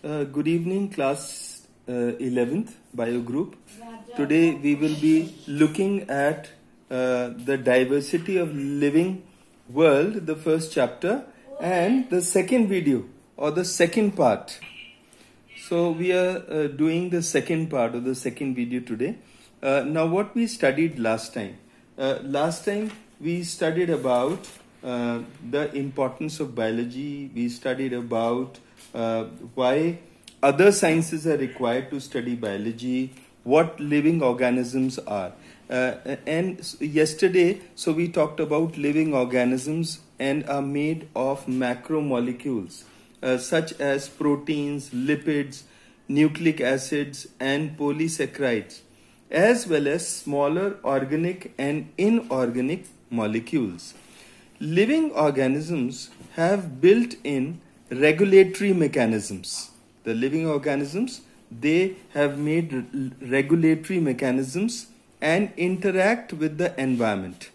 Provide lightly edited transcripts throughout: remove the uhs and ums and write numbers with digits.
Good evening, class 11th bio group. Today we will be looking at the diversity of living world, the first chapter, and the second video or the second part. So we are doing the second part of the second video today. Now what we studied last time? Last time we studied about the importance of biology. We studied about why other sciences are required to study biology, what living organisms are. And yesterday, so we talked about living organisms and are made of macromolecules such as proteins, lipids, nucleic acids and polysaccharides, as well as smaller organic and inorganic molecules. Living organisms have built-in regulatory mechanisms. The living organisms, they have made regulatory mechanisms and interact with the environment.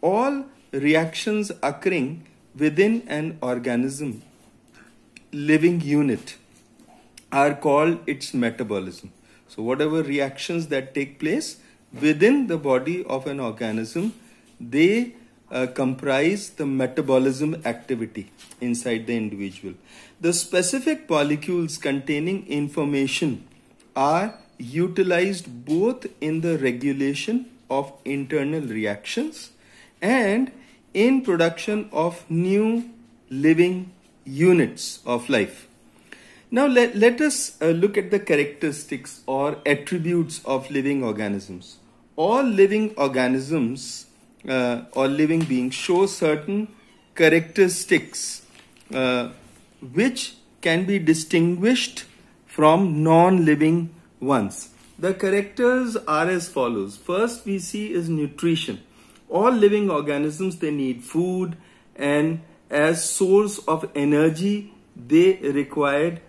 All reactions occurring within an organism, living unit, are called its metabolism. So whatever reactions that take place within the body of an organism, they comprise the metabolism activity inside the individual. The specific molecules containing information are utilized both in the regulation of internal reactions and in production of new living units of life. Now let us look at the characteristics or attributes of living organisms. All living organisms or living beings show certain characteristics which can be distinguished from non-living ones. The characters are as follows. First we see is nutrition. All living organisms, they need food, and as source of energy they require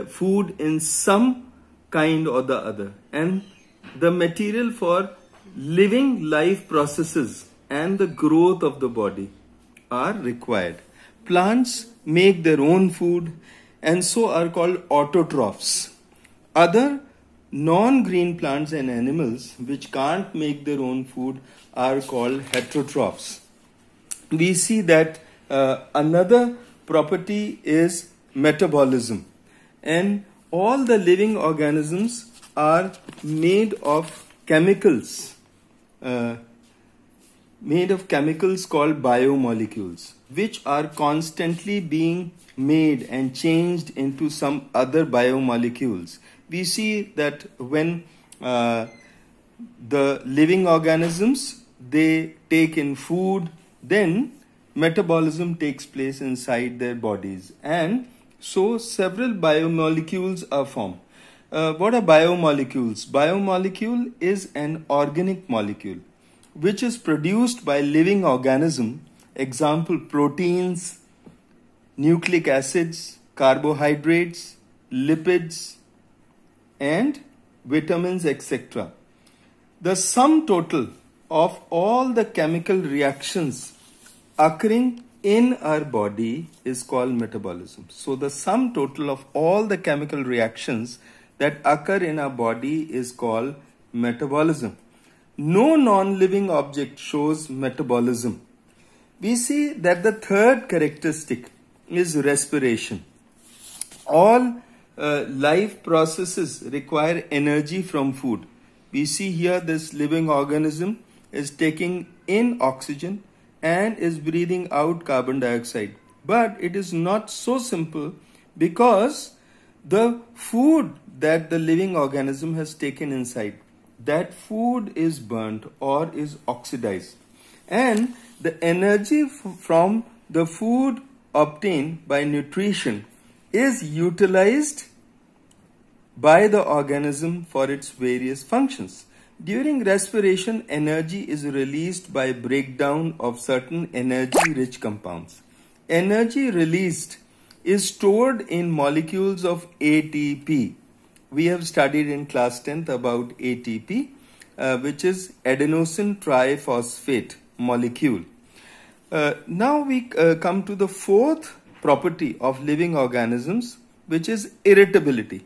food in some kind or the other, and the material for living life processes and the growth of the body are required. Plants make their own food and so are called autotrophs. Other non-green plants and animals which can't make their own food are called heterotrophs. We see that another property is metabolism, and all the living organisms are made of chemicals called biomolecules, which are constantly being made and changed into some other biomolecules. We see that when the living organisms, they take in food, then metabolism takes place inside their bodies, and so several biomolecules are formed. What are biomolecules? Biomolecule is an organic molecule which is produced by living organism. Example, proteins, nucleic acids, carbohydrates, lipids, and vitamins, etc. The sum total of all the chemical reactions occurring in our body is called metabolism. So the sum total of all the chemical reactions that occur in our body is called metabolism. No non-living object shows metabolism. We see that the third characteristic is respiration. All life processes require energy from food. We see here this living organism is taking in oxygen and is breathing out carbon dioxide. But it is not so simple, because the food that the living organism has taken inside, that food is burnt or is oxidized, and the energy from the food obtained by nutrition is utilized by the organism for its various functions. During respiration, energy is released by breakdown of certain energy-rich compounds. Energy released is stored in molecules of ATP. We have studied in class 10th about ATP, which is adenosine triphosphate molecule. Now we come to the fourth property of living organisms, which is irritability.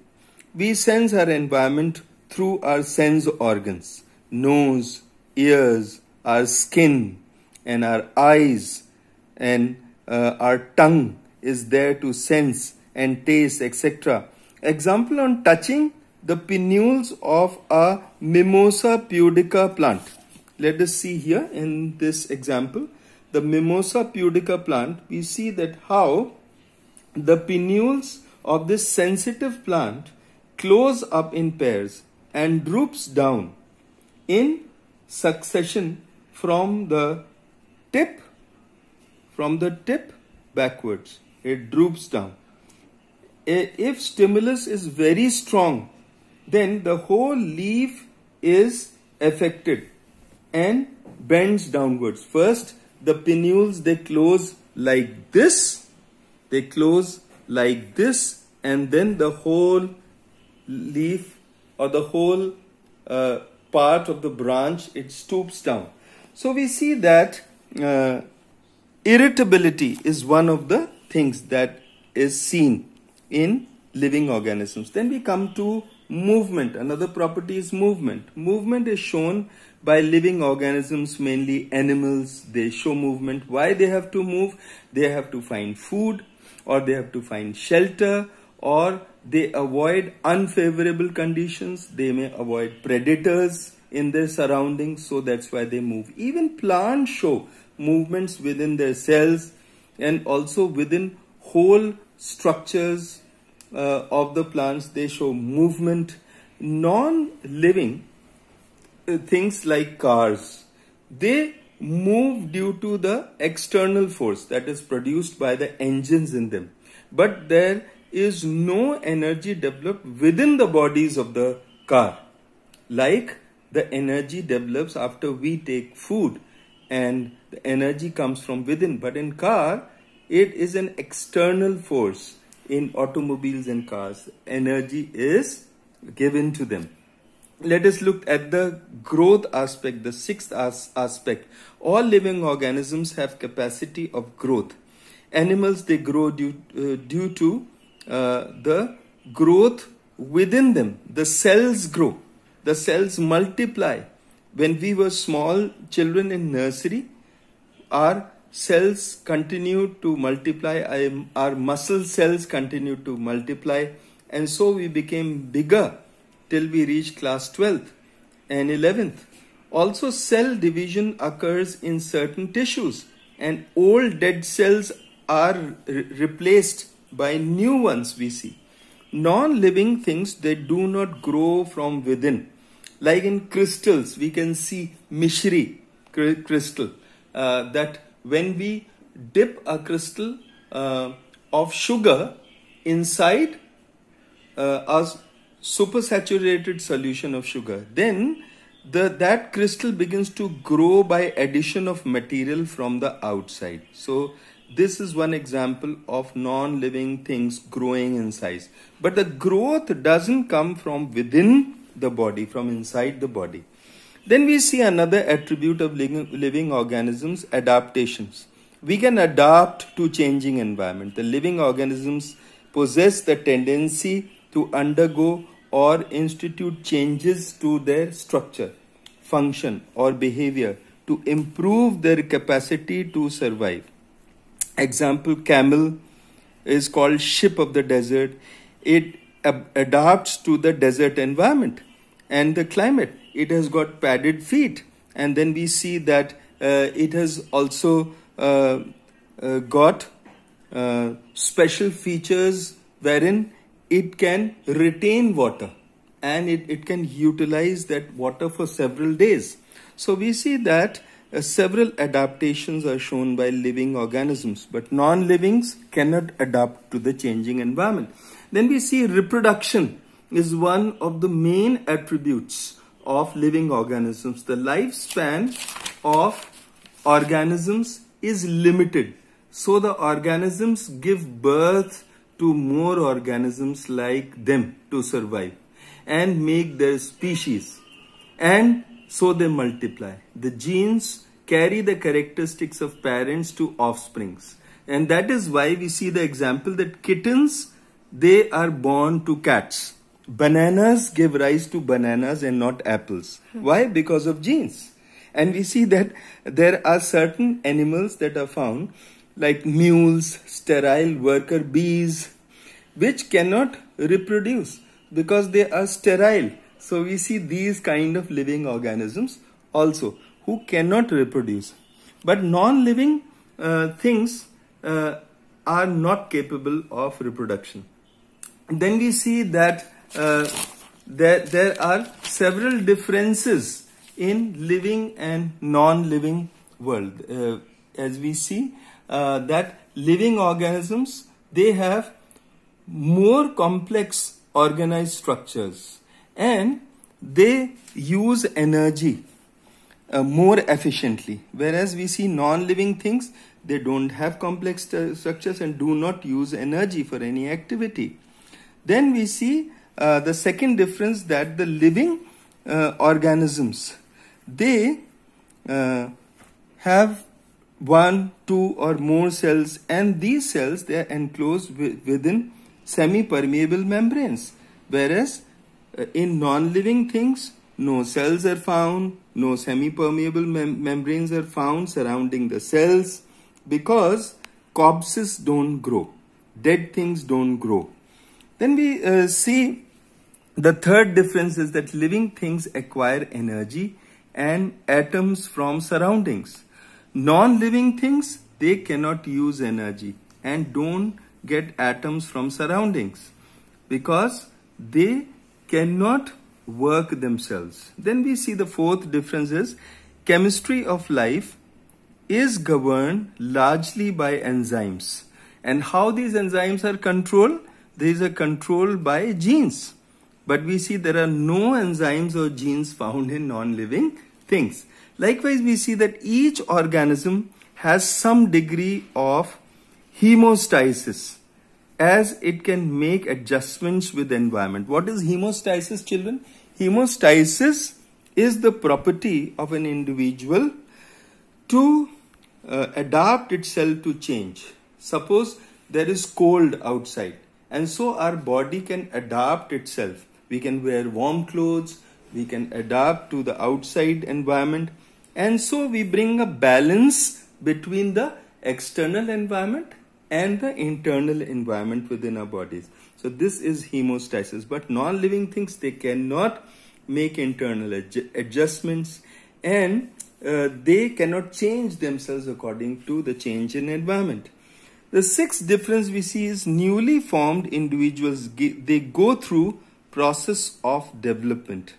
We sense our environment through our sense organs, nose, ears, our skin, and our eyes, and our tongue is there to sense and taste, etc. Example on touching the pinnules of a Mimosa pudica plant. Let us see here in this example, the Mimosa pudica plant, we see that how the pinnules of this sensitive plant close up in pairs and droops down in succession from the tip backwards. It droops down. If stimulus is very strong, then the whole leaf is affected and bends downwards. First, the pinnules, they close like this. They close like this, and then the whole leaf or the whole part of the branch, it stoops down. So we see that irritability is one of the things that is seen in living organisms. Then we come to movement. Another property is movement. Movement is shown by living organisms, mainly animals. They show movement. Why they have to move? They have to find food, or they have to find shelter, or they avoid unfavorable conditions. They may avoid predators in their surroundings, so that's why they move. Even plants show movements within their cells and also within whole structures of the plants. They show movement. Non-living things like cars, they move due to the external force that is produced by the engines in them. But there is no energy developed within the bodies of the car, like the energy develops after we take food, and the energy comes from within. But in car, it is an external force. In automobiles and cars, energy is given to them. Let us look at the growth aspect, the sixth aspect. All living organisms have capacity of growth. Animals, they grow due to the growth within them. The cells grow. The cells multiply. When we were small children in nursery, our cells continued to multiply, our muscle cells continued to multiply, and so we became bigger till we reached class 12th and 11th. Also, cell division occurs in certain tissues, and old dead cells are replaced by new ones we see. Non-living things, they do not grow from within. Like in crystals, we can see Mishri crystal, that when we dip a crystal of sugar inside a supersaturated solution of sugar, then that crystal begins to grow by addition of material from the outside. So this is one example of non-living things growing in size. But the growth doesn't come from within the body, from inside the body. Then we see another attribute of living organisms, adaptations. We can adapt to changing environment. The living organisms possess the tendency to undergo or institute changes to their structure, function, or behavior to improve their capacity to survive. Example, camel is called ship of the desert. It adapts to the desert environment and the climate. It has got padded feet, and then we see that it has also got special features wherein it can retain water, and it can utilize that water for several days. So we see that several adaptations are shown by living organisms, but non-livings cannot adapt to the changing environment. Then we see reproduction is one of the main attributes of living organisms. The lifespan of organisms is limited. So the organisms give birth to more organisms like them to survive and make their species. And so they multiply. The genes carry the characteristics of parents to offsprings. And that is why we see the example that kittens, they are born to cats. Bananas give rise to bananas and not apples. Why? Because of genes. And we see that there are certain animals that are found, like mules, sterile worker bees, which cannot reproduce because they are sterile. So we see these kind of living organisms also who cannot reproduce. But non-living things are not capable of reproduction. Then we see that there are several differences in living and non-living world. As we see that living organisms, they have more complex organized structures and they use energy more efficiently, whereas we see non-living things, they don't have complex structures and do not use energy for any activity. Then we see the second difference, that the living organisms, they have 1, 2 or more cells, and these cells, they are enclosed within semi-permeable membranes, whereas in non-living things, no cells are found, no semi-permeable membranes are found surrounding the cells, because corpses don't grow, dead things don't grow. Then we see the third difference is that living things acquire energy and atoms from surroundings. Non-living things, they cannot use energy and don't get atoms from surroundings because they cannot work themselves. Then we see the fourth difference is chemistry of life is governed largely by enzymes. And how these enzymes are controlled? These are controlled by genes. But we see there are no enzymes or genes found in non-living things. Likewise, we see that each organism has some degree of hemostasis, as it can make adjustments with the environment. What is hemostasis, children? Hemostasis is the property of an individual to adapt itself to change. Suppose there is cold outside, and so our body can adapt itself. We can wear warm clothes, we can adapt to the outside environment, and so we bring a balance between the external environment and the internal environment within our bodies. So this is hemostasis. But non-living things, they cannot make internal adjustments, and they cannot change themselves according to the change in environment. The sixth difference we see is newly formed individuals, they go through process of development,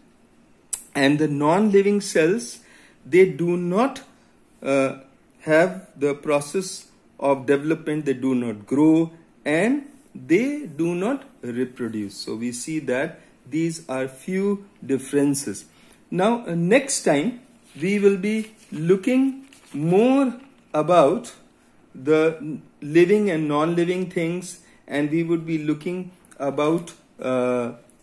and the non-living cells, they do not have the process of development, they do not grow and they do not reproduce. So we see that these are few differences. Now next time we will be looking more about the living and non-living things, and we would be looking about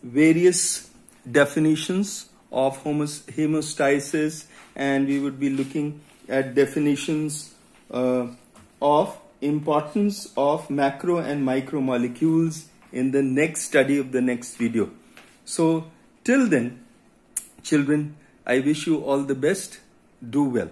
various definitions of hemostasis, and we would be looking at definitions of importance of macro and micromolecules in the next study of the next video. So till then, children, I wish you all the best. Do well.